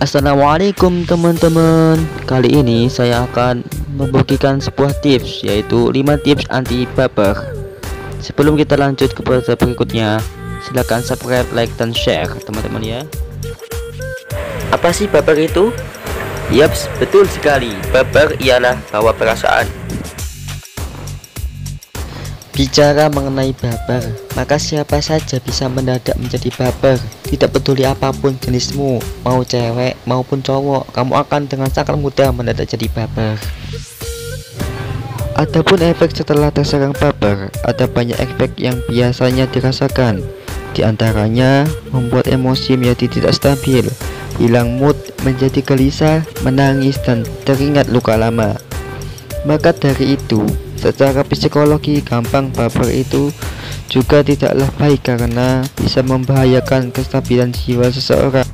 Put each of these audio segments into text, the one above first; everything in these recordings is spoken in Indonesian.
Assalamualaikum teman-teman. Kali ini saya akan membagikan sebuah tips, yaitu 5 tips anti baper. Sebelum kita lanjut ke berita berikutnya, silahkan subscribe, like, dan share teman-teman ya. Apa sih baper itu? Yaps, betul sekali. Baper ialah bawa perasaan. Bicara mengenai baper, maka siapa saja bisa mendadak menjadi baper. Tidak peduli apapun jenismu, mau cewek maupun cowok, kamu akan dengan sangat mudah mendadak jadi baper. Adapun efek setelah terserang baper, ada banyak efek yang biasanya dirasakan. Di antaranya membuat emosi menjadi tidak stabil, hilang mood, menjadi gelisah, menangis, dan teringat luka lama. Maka dari itu, secara psikologi gampang baper itu juga tidaklah baik karena bisa membahayakan kestabilan jiwa seseorang.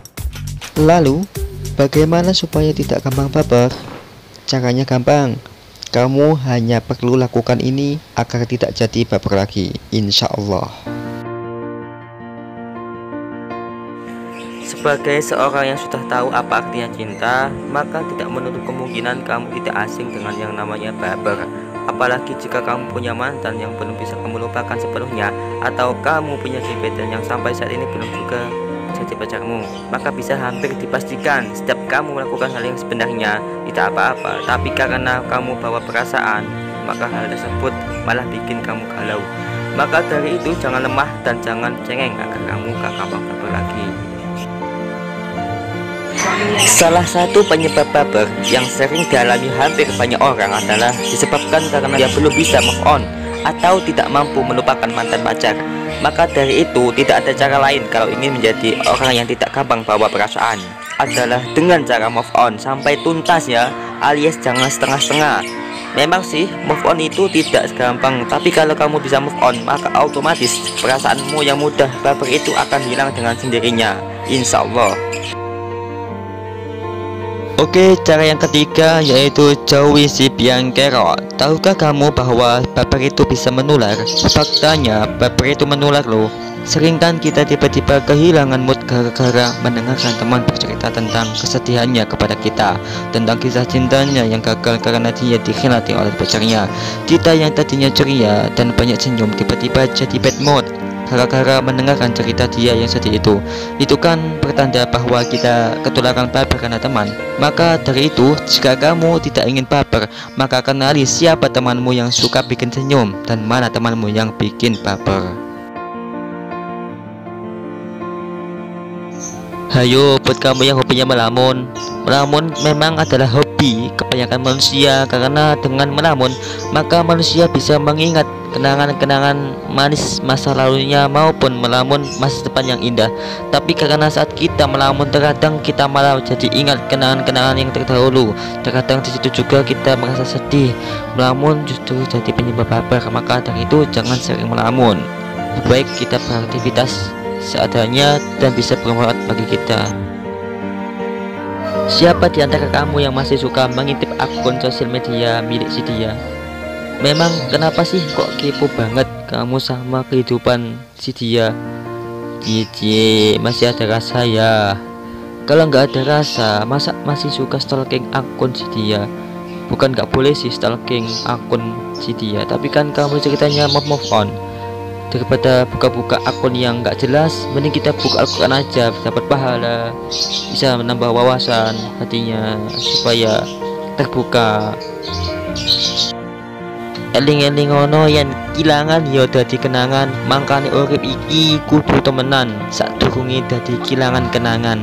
Lalu, bagaimana supaya tidak gampang baper? Caranya gampang. Kamu hanya perlu lakukan ini agar tidak jadi baper lagi, insya Allah. Sebagai seorang yang sudah tahu apa artinya cinta, maka tidak menutup kemungkinan kamu tidak asing dengan yang namanya baper. Apalagi jika kamu punya mantan yang belum bisa kamu lupakan sepenuhnya, atau kamu punya gebetan yang sampai saat ini belum juga jadi pacarmu, maka bisa hampir dipastikan setiap kamu melakukan hal yang sebenarnya tidak apa-apa, tapi karena kamu bawa perasaan, maka hal tersebut malah bikin kamu galau. Maka dari itu jangan lemah dan jangan cengeng agar kamu gak gampang baper lagi. Salah satu penyebab baper yang sering dialami hampir banyak orang adalah disebabkan karena dia belum bisa move on atau tidak mampu melupakan mantan pacar. Maka dari itu tidak ada cara lain kalau ingin menjadi orang yang tidak gampang bawa perasaan, adalah dengan cara move on sampai tuntas ya, alias jangan setengah-setengah. Memang sih move on itu tidak segampang, tapi kalau kamu bisa move on, maka otomatis perasaanmu yang mudah baper itu akan hilang dengan sendirinya, insya Allah. Oke, cara yang ketiga yaitu jauhi si biang kerok. Tahukah kamu bahwa baper itu bisa menular? Faktanya baper itu menular loh. Sering kan kita tiba-tiba kehilangan mood gara-gara mendengarkan teman bercerita tentang kesedihannya kepada kita, tentang kisah cintanya yang gagal karena dia dikhianati oleh pacarnya. Kita yang tadinya ceria dan banyak senyum tiba-tiba jadi bad mood gara-gara mendengarkan cerita dia yang sedih itu. Itu kan pertanda bahwa kita ketularan baper karena teman. Maka dari itu, jika kamu tidak ingin baper, maka kenali siapa temanmu yang suka bikin senyum dan mana temanmu yang bikin baper. Hayo buat kamu yang hobinya melamun. Melamun memang adalah hobi kebanyakan manusia, karena dengan melamun maka manusia bisa mengingat kenangan-kenangan manis masa lalunya maupun melamun masa depan yang indah. Tapi karena saat kita melamun, terkadang kita malah jadi ingat kenangan-kenangan yang terdahulu. Terkadang di situ juga kita merasa sedih. Melamun justru jadi penyebab baper. Maka dari itu jangan sering melamun. Lebih baik kita beraktivitas seadanya dan bisa bermanfaat bagi kita. Siapa di antara kamu yang masih suka mengintip akun sosial media milik si dia? Memang kenapa sih kok kepo banget kamu sama kehidupan si dia? Cici, masih ada rasa ya? Kalau nggak ada rasa, masa masih suka stalking akun si dia? Bukan nggak boleh sih stalking akun si dia, tapi kan kamu ceritanya move on. Daripada buka-buka akun yang nggak jelas, mending kita buka Al-Quran aja, dapat pahala, bisa menambah wawasan hatinya supaya terbuka. Eling-eling ngono yang kilangan ya dadi kenangan, mangkane urip iki kudu temenan sadurunge dadi kilangan kenangan.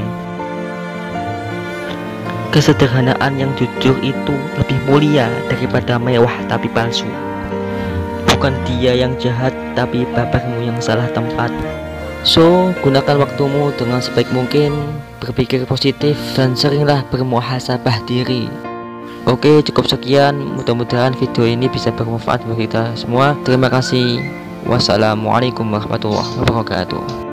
Kesederhanaan yang jujur itu lebih mulia daripada mewah tapi palsu. Bukan dia yang jahat, tapi bapermu yang salah tempat. So, gunakan waktumu dengan sebaik mungkin, berpikir positif, dan seringlah bermuhasabah diri. Oke, cukup sekian. Mudah-mudahan video ini bisa bermanfaat bagi kita semua. Terima kasih. Wassalamualaikum warahmatullahi wabarakatuh.